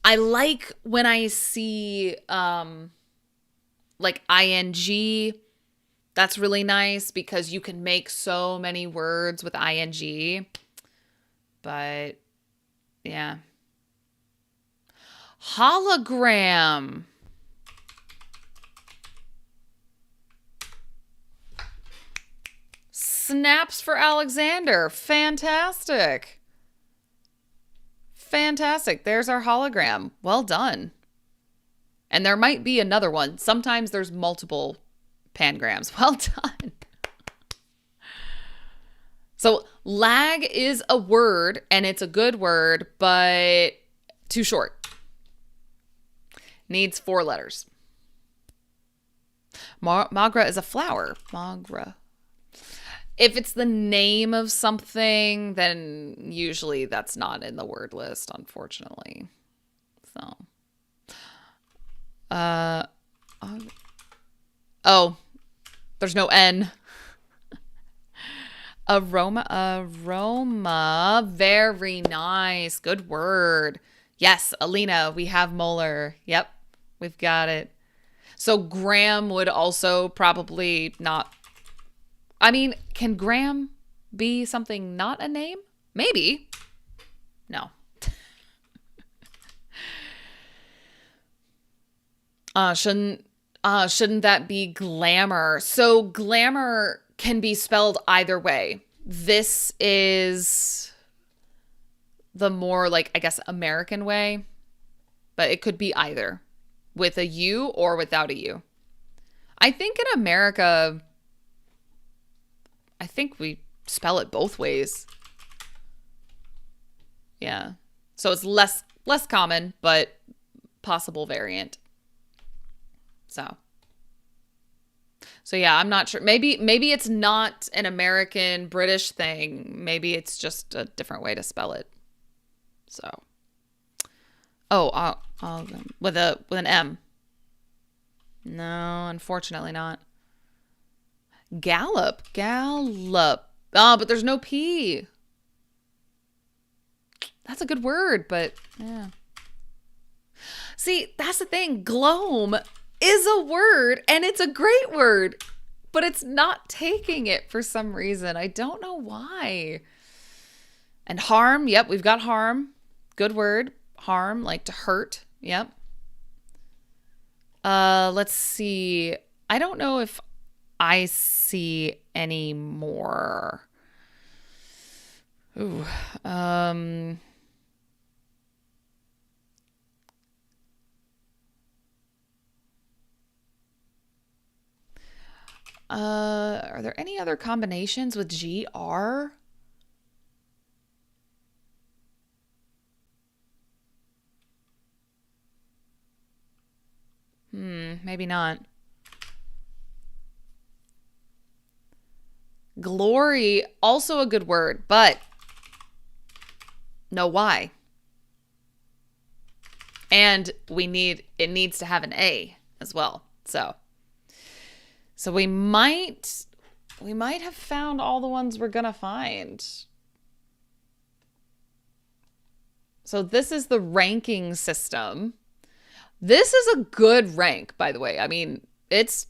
I like when I see, like ing. That's really nice because you can make so many words with ing. But, yeah. Hologram. Snaps for Alexander. Fantastic. Fantastic. There's our hologram. Well done. And there might be another one. Sometimes there's multiple pangrams. Well done. So lag is a word, and it's a good word, but too short. Needs 4 letters. Magra is a flower. Magra. If it's the name of something, then usually that's not in the word list, unfortunately. So, oh, there's no N. Aroma. Very nice. Good word. Yes, Alina, we have molar. Yep, we've got it. So gram would also probably not. I mean, can gram be something not a name? Maybe. No. Shouldn't that be glamour? So glamour can be spelled either way. This is the more like, I guess, American way, but it could be either with a U or without a U. I think in America, I think we spell it both ways. Yeah. So it's less common, but possible variant. So yeah, I'm not sure. Maybe it's not an American British thing. Maybe it's just a different way to spell it. So. Oh, with an M. No, unfortunately not. Gallop. Oh, but there's no P. That's a good word, but yeah. See, that's the thing. Gloam is a word, and it's a great word, but it's not taking it for some reason. I don't know why. And harm. Yep, we've got harm. Good word. Harm, like to hurt. Yep. Let's see. I don't know if I see any more. Ooh. Are there any other combinations with GR? Maybe not. Glory, also a good word, but no Y. And it needs to have an A as well. So we might have found all the ones we're gonna find. So this is the ranking system. This is a good rank, by the way. I mean, it's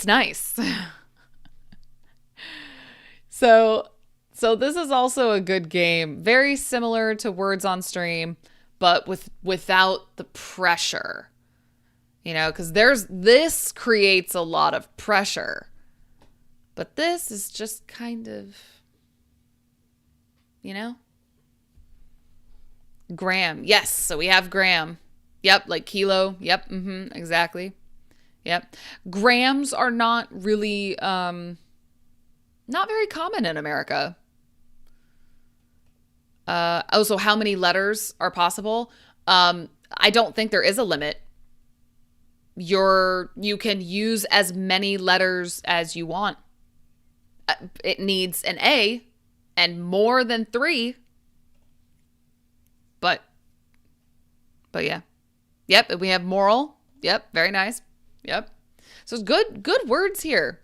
nice. So this is also a good game. Very similar to Words on Stream, but without the pressure. You know, because this creates a lot of pressure. But this is just kind of, you know? Gram. Yes, so we have gram. Yep, like kilo. Yep, exactly. Yep. Grams are not really, not very common in America. So how many letters are possible? I don't think there is a limit. You can use as many letters as you want. It needs an A and more than 3. But yeah. Yep, we have moral. Yep, very nice. Yep. So it's good words here.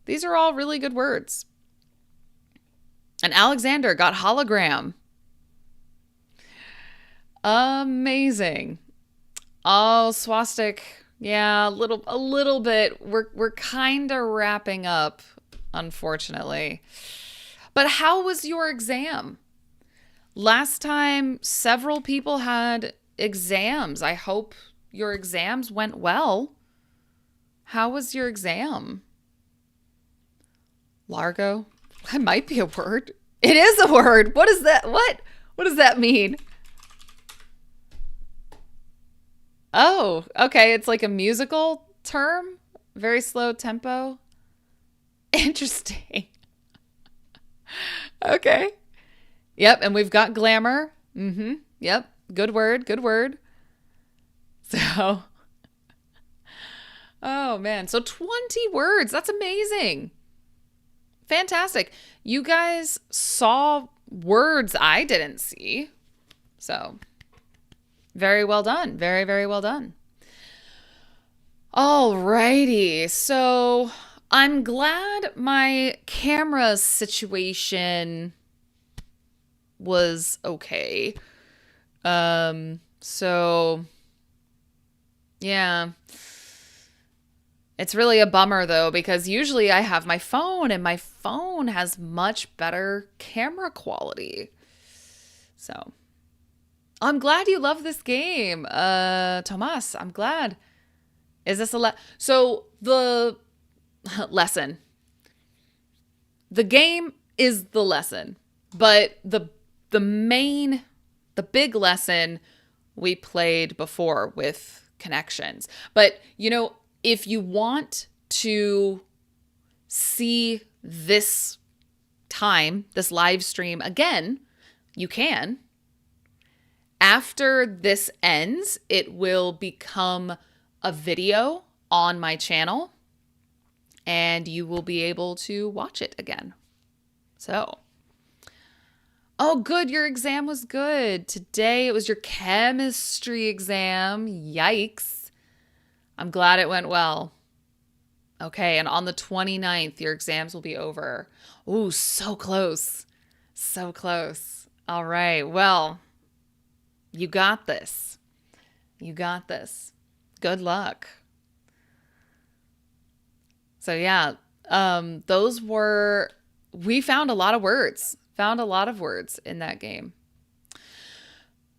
These are all really good words. And Alexander got hologram. Amazing. Oh, swastik. Yeah, a little bit. We're kind of wrapping up, unfortunately. But how was your exam? Last time, several people had exams. I hope your exams went well. How was your exam? Largo? That might be a word. It is a word. What is that? What does that mean? Oh, okay. It's like a musical term. Very slow tempo. Interesting. Okay. Yep. And we've got glamour. Yep. Good word. So, oh man. So 20 words. That's amazing. Fantastic. You guys saw words I didn't see. So, very well done. Very, very well done. Alrighty. So, I'm glad my camera situation was okay. So yeah. It's really a bummer though, because usually I have my phone and my phone has much better camera quality. So I'm glad you love this game. Tomas, I'm glad. Is this so the lesson. The game is the lesson, but the big lesson we played before with connections. But you know, if you want to see this live stream again, you can. After this ends, it will become a video on my channel and you will be able to watch it again. So, oh, good. Your exam was good. Today it was your chemistry exam. Yikes. I'm glad it went well. Okay, and on the 29th, your exams will be over. Ooh, so close. So close. All right, well, you got this. You got this. Good luck. So yeah, we found a lot of words. Found a lot of words in that game.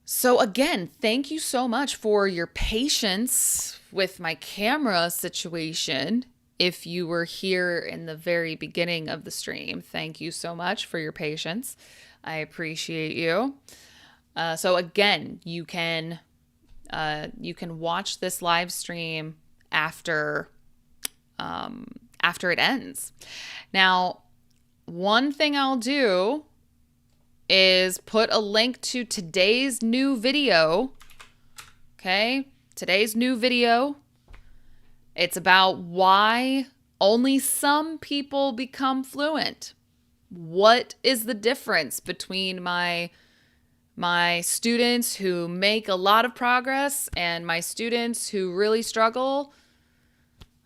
So again, thank you so much for your patience with my camera situation. If you were here in the very beginning of the stream, thank you so much for your patience. I appreciate you. So again, you can watch this live stream after it ends. Now, one thing I'll do is put a link to today's new video. Okay, today's new video. It's about why only some people become fluent. What is the difference between my students who make a lot of progress and my students who really struggle?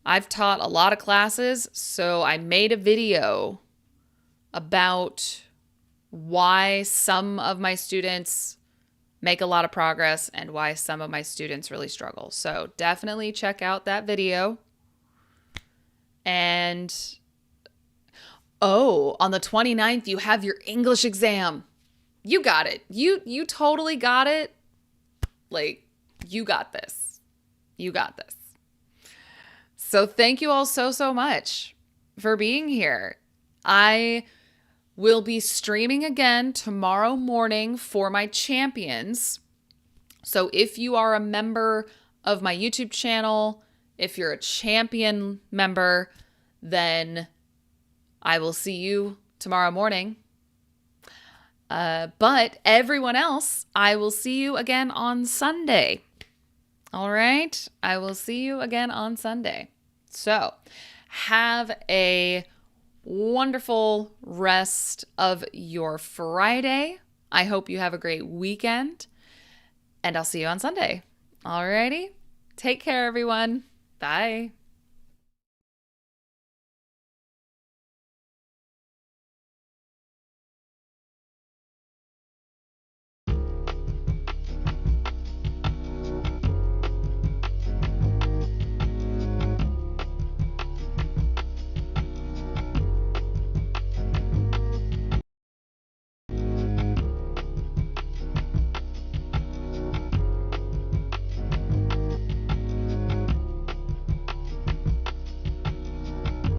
I've taught a lot of classes, so I made a video about why some of my students make a lot of progress and why some of my students really struggle. So definitely check out that video. And on the 29th, you have your English exam. You got it. You totally got it. Like, you got this. You got this. So thank you all so much for being here. I will be streaming again tomorrow morning for my champions. So if you are a member of my YouTube channel, if you're a champion member, then I will see you tomorrow morning. But everyone else, I will see you again on Sunday. All right? I will see you again on Sunday. So have a wonderful rest of your Friday. I hope you have a great weekend, and I'll see you on Sunday. Alrighty. Take care, everyone. Bye.